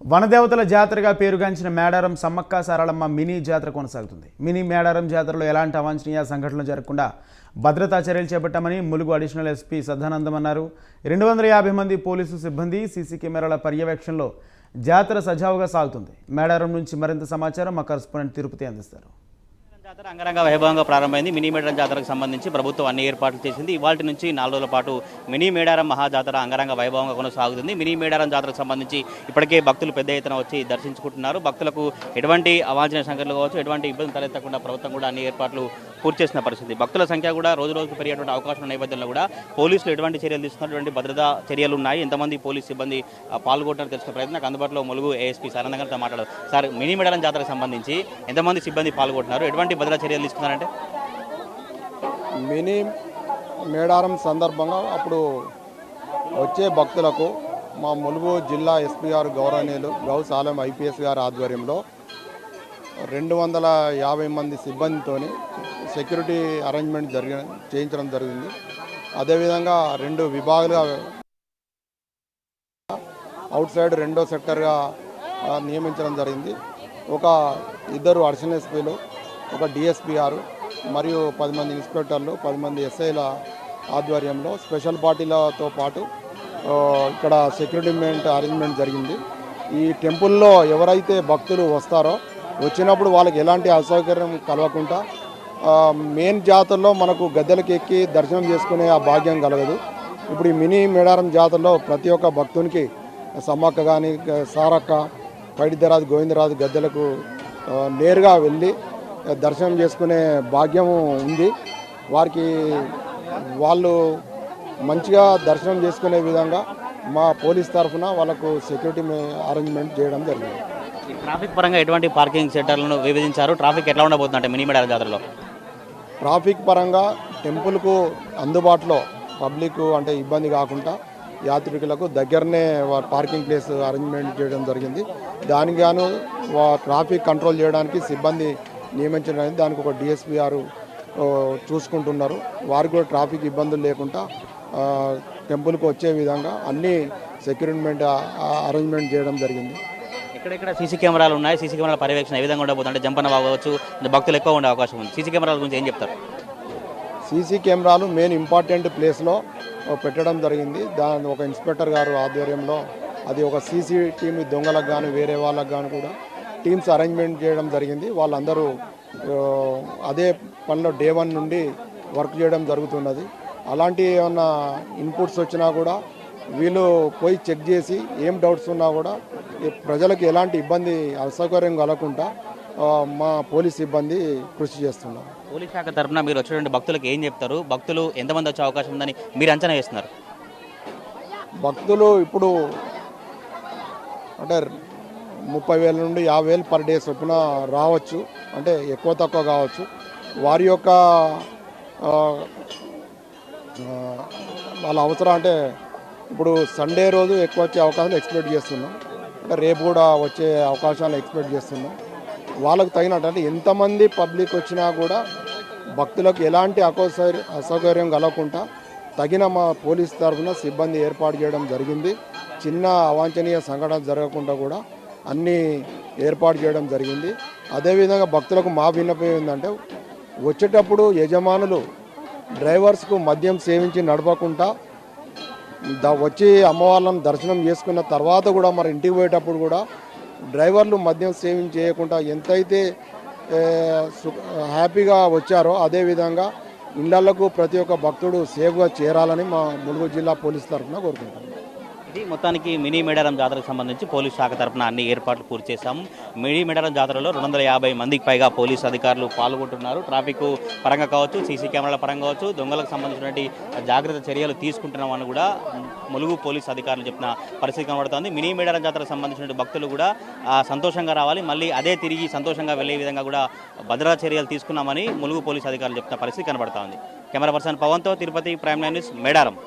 వనదేవతల జాతరగా పేరుగాంచిన మేడారం సమ్మక్క సారళమ్మ మినీ జాతర కొనసాగుతుంది. మినీ మేడారం జాతరలో ఎలాంటి అవాంఛనీయ సంఘటనలు జరగకుండా భద్రతా చర్యలు చేపట్టామని ములుగు అడిషనల్ ఎస్పీ సదానందం అన్నారు. 250 మంది పోలీసు సిబ్బంది సీసీ కెమెరాల పర్యవేక్షణలో జాతర సజావుగా సాగుతుంది. మేడారం నుంచి మరింత సమాచారం మా కరెస్పాండెంట్ తిరుపతి అందిస్తారు. జాతర అంగరంగ వైభవంగా ప్రారంభమైంది. మినీ మేడారం జాతరకు సంబంధించి ప్రభుత్వం అన్ని ఏర్పాట్లు చేసింది. ఇవాళ నుంచి 4 రోజుల పాటు మినీ మేడారం మహాజాతర అంగరంగ వైభవంగా కొనసాగుతుంది. మినీ మేడారం జాతరకు సంబంధించి ఇప్పటికే భక్తులు పెద్ద ఎత్తున వచ్చి దర్శించుకుంటున్నారు. భక్తులకు ఎటువంటి అవాంఛనీయ సంఘటనలు కావచ్చు, ఎటువంటి ఇబ్బంది తలెత్తకుండా ప్రభుత్వం కూడా అన్ని ఏర్పాట్లు పూర్తి చేసిన పరిస్థితి. భక్తుల సంఖ్య కూడా రోజు రోజుకు పెరిగేటువంటి అవకాశం ఉన్న నేపథ్యంలో కూడా పోలీసులు ఎటువంటి చర్యలు తీసుకున్నటువంటి భద్రతా చర్యలు ఉన్నాయి. ఎంతమంది పోలీసు సిబ్బంది పాల్గొంటారో తెలుసుకునే ప్రయత్నం నాకు అందుబాటులో ములుగు ఏఎస్పీ సదానందంతో మాట్లాడారు. సార్, మినీ మేడారం జాతరకు సంబంధించి ఎంతమంది సిబ్బంది పాల్గొంటున్నారు, ఎటువంటి భద్రతా చర్యలు తీసుకున్నారంటే? మినీ మేడారం సందర్భంగా అప్పుడు వచ్చే భక్తులకు మా ములుగు జిల్లా ఎస్పీ గారు గౌరవనీయులు గౌస్ ఆలం ఐపీఎస్ గారి ఆధ్వర్యంలో 250 మంది సిబ్బందితో సెక్యూరిటీ అరేంజ్మెంట్ చేయించడం జరిగింది. అదేవిధంగా 2 విభాగాలుగా అవుట్ సైడ్ 2వ సెక్టర్గా నియమించడం జరిగింది. ఒక 2 అడిషనల్ ఎస్పీలు, ఒక డిఎస్పీ గారు మరియు 10 మంది ఇన్స్పెక్టర్లు, 10 మంది ఎస్ఐల ఆధ్వర్యంలో స్పెషల్ పార్టీలతో పాటు ఇక్కడ సెక్యూరిటీ అరేంజ్మెంట్ జరిగింది. ఈ టెంపుల్లో ఎవరైతే భక్తులు వస్తారో వచ్చినప్పుడు వాళ్ళకి ఎలాంటి అసౌకర్యం కలగకుండా మెయిన్ జాతరలో మనకు గద్దెలకు ఎక్కి దర్శనం చేసుకునే ఆ భాగ్యం కలగదు. ఇప్పుడు ఈ మినీ మేడారం జాతరలో ప్రతి ఒక్క భక్తునికి సమ్మక్క కానీ, సారక్క, పైడిద్దరాజు, గోవిందరాజు గద్దెలకు నేరుగా వెళ్ళి దర్శనం చేసుకునే భాగ్యం ఉంది. వారికి వాళ్ళు మంచిగా దర్శనం చేసుకునే విధంగా మా పోలీస్ తరఫున వాళ్ళకు సెక్యూరిటీ అరేంజ్మెంట్ చేయడం జరిగింది. ట్రాఫిక్ పరంగా ఎటువంటి పార్కింగ్ సెంటర్లను విభజించారు? ట్రాఫిక్ ఎట్లా ఉండబోతుందంటే మినీ మేడారం జాతరలో? ట్రాఫిక్ పరంగా టెంపుల్కు అందుబాటులో పబ్లిక్ అంటే ఇబ్బంది కాకుండా యాత్రికులకు దగ్గరనే పార్కింగ్ ప్లేస్ అరేంజ్మెంట్ చేయడం జరిగింది. దానికి గాను ట్రాఫిక్ కంట్రోల్ చేయడానికి సిబ్బంది నియమించడం, దానికి ఒక డిఎస్పీ గారు చూసుకుంటున్నారు. వారికి కూడా ట్రాఫిక్ ఇబ్బందులు లేకుండా టెంపుల్కి వచ్చే విధంగా అన్ని సెక్యూరిటీ అరేంజ్మెంట్ చేయడం జరిగింది. ఎక్కడెక్కడ సీసీ కెమెరాలు ఉన్నాయి? సీసీ కెమెరాల పర్యవేక్షణ ఏ విధంగా ఉండబోతుంది? అంటే జంపన కావచ్చు, భక్తులు ఎక్కువ ఉండే అవకాశం ఉంది. సీసీ కెమెరాల గురించి ఏం చెప్తారు? సీసీ కెమెరాలు మెయిన్ ఇంపార్టెంట్ ప్లేస్లో పెట్టడం జరిగింది. దాని ఒక ఇన్స్పెక్టర్ గారు ఆధ్వర్యంలో అది ఒక సీసీ టీమ్ దొంగలకు కానీ వేరే వాళ్ళకు కానీ కూడా టీమ్స్ అరేంజ్మెంట్ చేయడం జరిగింది. వాళ్ళందరూ అదే పనిలో డే 1 నుండి వర్క్ చేయడం జరుగుతున్నది. అలాంటి ఏమన్నా ఇన్పుట్స్ వచ్చినా కూడా వీళ్ళు పోయి చెక్ చేసి ఏం డౌట్స్ ఉన్నా కూడా ప్రజలకు ఎలాంటి ఇబ్బంది అసౌకర్యం కలగకుండా మా పోలీస్ సిబ్బంది కృషి చేస్తున్నారు. పోలీస్ శాఖ తరఫున మీరు వచ్చేటువంటి భక్తులకు ఏం చెప్తారు? భక్తులు ఎంతమంది వచ్చే అవకాశం ఉందని మీరు అంచనా వేస్తున్నారు? భక్తులు ఇప్పుడు అంటే 30,000 నుండి 50,000 పర్ డే చొప్పున రావచ్చు, అంటే ఎక్కువ తక్కువ కావచ్చు. వారి యొక్క వాళ్ళ అవసరం అంటే ఇప్పుడు సండే రోజు ఎక్కువ వచ్చే అవకాశాలు ఎక్స్పెక్ట్ చేస్తున్నాం. అంటే రేపు కూడా వచ్చే అవకాశాలు ఎక్స్పెక్ట్ చేస్తున్నాం. వాళ్ళకు తగినట్టు అంటే ఎంతమంది పబ్లిక్ వచ్చినా కూడా భక్తులకు ఎలాంటి అసౌకర్యం కలగకుండా తగిన మా పోలీస్ తరఫున సిబ్బంది ఏర్పాటు చేయడం జరిగింది. చిన్న అవాంఛనీయ సంఘటన జరగకుండా కూడా అన్నీ ఏర్పాటు చేయడం జరిగింది. అదేవిధంగా భక్తులకు మా విన్నపం ఏంటంటే వచ్చేటప్పుడు యజమానులు డ్రైవర్స్కు మద్యం సేవించి నడపకుండా వచ్చి అమ్మవార్లను దర్శనం చేసుకున్న తర్వాత కూడా మరి ఇంటికి పోయేటప్పుడు కూడా డ్రైవర్లు మద్యం సేవించి చేయకుండా ఎంతైతే హ్యాపీగా వచ్చారో అదేవిధంగా ఇళ్లకు ప్రతి ఒక్క భక్తుడు సేఫ్గా చేరాలని మా ములుగు జిల్లా పోలీస్ తరఫున కోరుకుంటున్నాం. ఇది మొత్తానికి మినీ మేడారం జాతరకు సంబంధించి పోలీస్ శాఖ తరఫున అన్ని ఏర్పాట్లు పూర్తి చేశాము. మినీ మేడారం జాతరలో 250 మందికి పైగా పోలీసు అధికారులు పాల్గొంటున్నారు. ట్రాఫిక్ పరంగా కావచ్చు, సీసీ కెమెరాల పరంగా కావచ్చు, దొంగలకు సంబంధించినటువంటి జాగ్రత్త చర్యలు తీసుకుంటున్నామని కూడా ములుగు పోలీసు అధికారులు చెప్పిన పరిస్థితి కనబడుతోంది. మినీ మేడారం జాతరకు సంబంధించిన భక్తులు కూడా సంతోషంగా రావాలి, మళ్ళీ అదే తిరిగి సంతోషంగా వెళ్లే విధంగా కూడా భద్రతా చర్యలు తీసుకున్నామని ములుగు పోలీసు అధికారులు చెప్తున్న పరిస్థితి కనబడుతోంది. కెమెరా పర్సన్ పవన్తో తిరుపతి, ప్రైమ్ 9 న్యూస్, మేడారం.